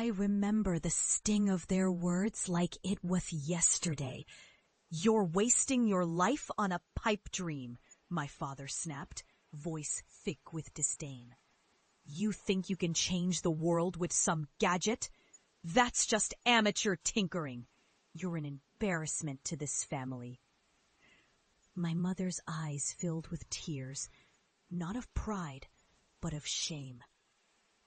I remember the sting of their words like it was yesterday. "You're wasting your life on a pipe dream," my father snapped, voice thick with disdain. "You think you can change the world with some gadget? That's just amateur tinkering. You're an embarrassment to this family." My mother's eyes filled with tears, not of pride, but of shame,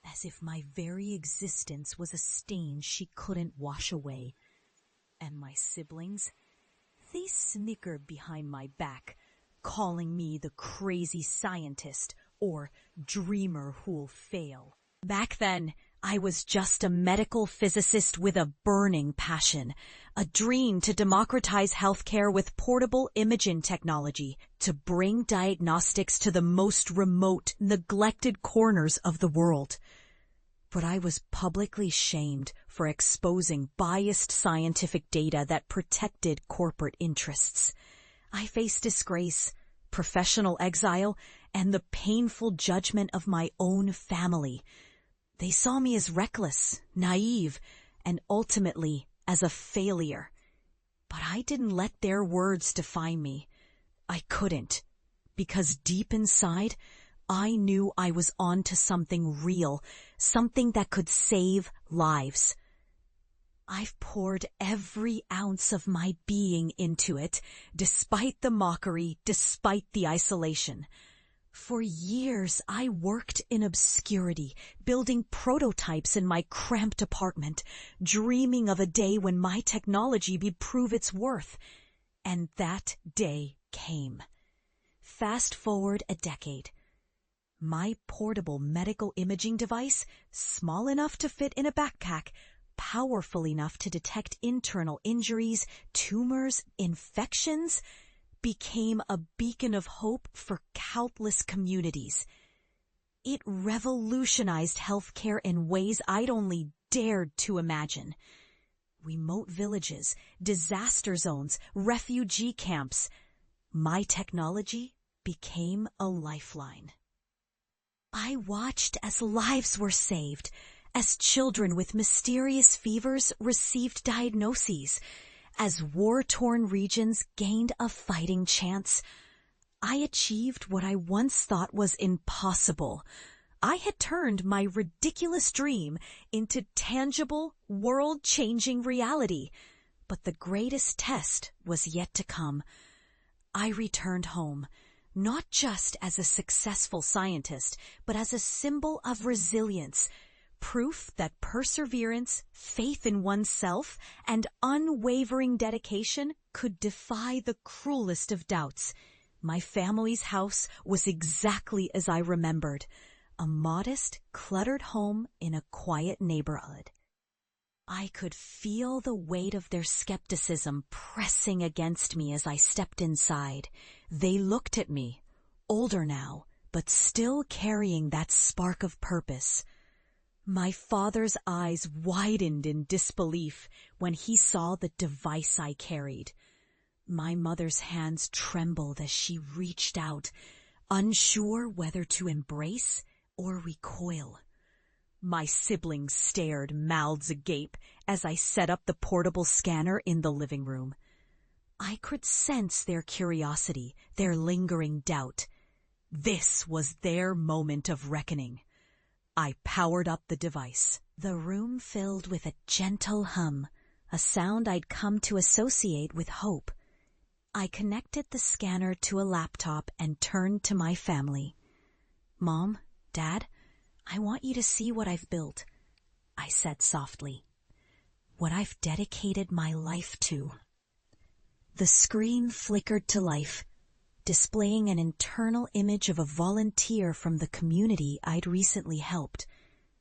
as if my very existence was a stain she couldn't wash away. And my siblings, they snickered behind my back, calling me the crazy scientist or dreamer who'll fail. Back then, I was just a medical physicist with a burning passion, a dream to democratize healthcare with portable imaging technology, to bring diagnostics to the most remote, neglected corners of the world. But I was publicly shamed for exposing biased scientific data that protected corporate interests. I faced disgrace, professional exile, and the painful judgment of my own family. They saw me as reckless, naive, and ultimately as a failure. But I didn't let their words define me. I couldn't, because deep inside, I knew I was onto something real, something that could save lives. I've poured every ounce of my being into it, despite the mockery, despite the isolation. For years, I worked in obscurity, building prototypes in my cramped apartment, dreaming of a day when my technology would prove its worth. And that day came. Fast forward a decade. My portable medical imaging device, small enough to fit in a backpack, powerful enough to detect internal injuries, tumors, infections, became a beacon of hope for countless communities. It revolutionized healthcare in ways I'd only dared to imagine. Remote villages, disaster zones, refugee camps. My technology became a lifeline. I watched as lives were saved, as children with mysterious fevers received diagnoses, as war-torn regions gained a fighting chance. I achieved what I once thought was impossible. I had turned my ridiculous dream into tangible, world-changing reality. But the greatest test was yet to come. I returned home, not just as a successful scientist, but as a symbol of resilience, proof that perseverance, faith in oneself, and unwavering dedication could defy the cruelest of doubts. My family's house was exactly as I remembered, a modest, cluttered home in a quiet neighborhood. I could feel the weight of their skepticism pressing against me as I stepped inside. They looked at me, older now, but still carrying that spark of purpose. My father's eyes widened in disbelief when he saw the device I carried. My mother's hands trembled as she reached out, unsure whether to embrace or recoil. My siblings stared, mouths agape, as I set up the portable scanner in the living room. I could sense their curiosity, their lingering doubt. This was their moment of reckoning. I powered up the device. The room filled with a gentle hum, a sound I'd come to associate with hope. I connected the scanner to a laptop and turned to my family. "Mom, Dad, I want you to see what I've built," I said softly. "What I've dedicated my life to." The screen flickered to life, displaying an internal image of a volunteer from the community I'd recently helped,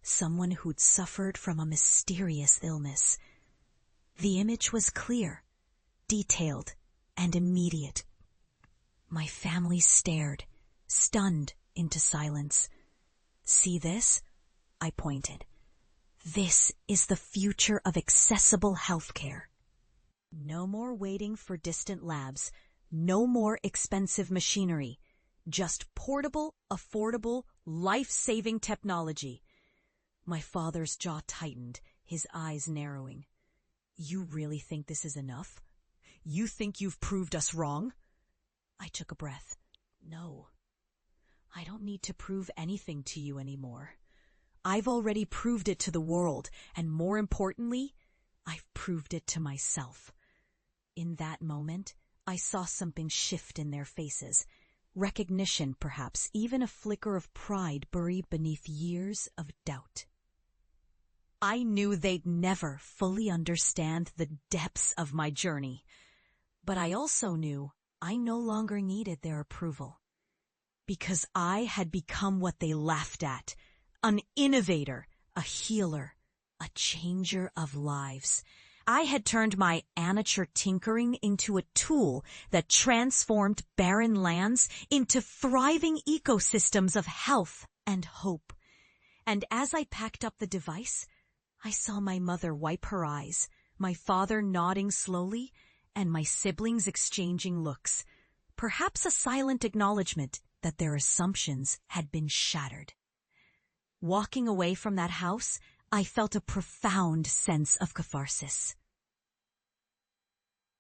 someone who'd suffered from a mysterious illness. The image was clear, detailed, and immediate. My family stared, stunned into silence. "See this?" I pointed. "This is the future of accessible healthcare. No more waiting for distant labs. No more expensive machinery, just portable, affordable, life-saving technology." My father's jaw tightened, his eyes narrowing. You really think this is enough? You think you've proved us wrong? I took a breath. No. I don't need to prove anything to you anymore. I've already proved it to the world, and more importantly, I've proved it to myself. In that moment, I saw something shift in their faces. Recognition, perhaps, even a flicker of pride buried beneath years of doubt. I knew they'd never fully understand the depths of my journey, but I also knew I no longer needed their approval. Because I had become what they laughed at, an innovator, a healer, a changer of lives. I had turned my amateur tinkering into a tool that transformed barren lands into thriving ecosystems of health and hope. And as I packed up the device, I saw my mother wipe her eyes, my father nodding slowly, and my siblings exchanging looks, perhaps a silent acknowledgement that their assumptions had been shattered. Walking away from that house, I felt a profound sense of catharsis.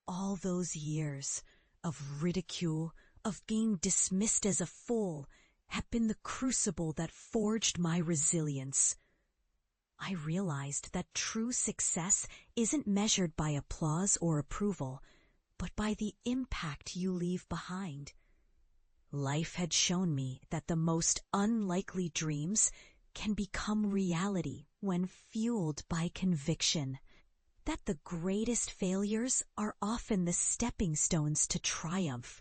All those years of ridicule, of being dismissed as a fool, have been the crucible that forged my resilience. I realized that true success isn't measured by applause or approval, but by the impact you leave behind. Life had shown me that the most unlikely dreams can become reality when fueled by conviction, that the greatest failures are often the stepping stones to triumph,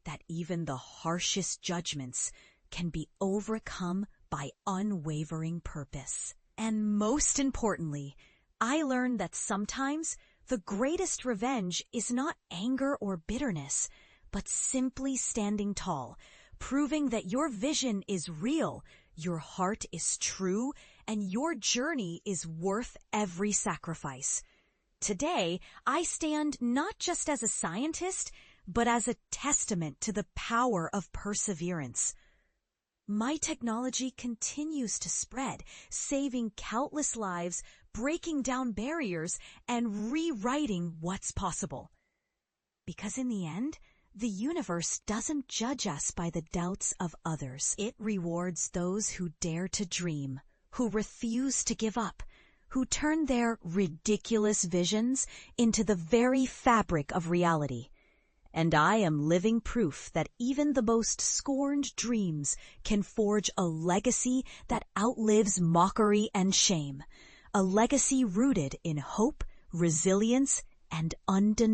that even the harshest judgments can be overcome by unwavering purpose. And most importantly, I learned that sometimes the greatest revenge is not anger or bitterness, but simply standing tall, proving that your vision is real, your heart is true, and your journey is worth every sacrifice. Today, I stand not just as a scientist, but as a testament to the power of perseverance. My technology continues to spread, saving countless lives, breaking down barriers, and rewriting what's possible. Because in the end, the universe doesn't judge us by the doubts of others. It rewards those who dare to dream, who refuse to give up, who turn their ridiculous visions into the very fabric of reality. And I am living proof that even the most scorned dreams can forge a legacy that outlives mockery and shame, a legacy rooted in hope, resilience, and undeniable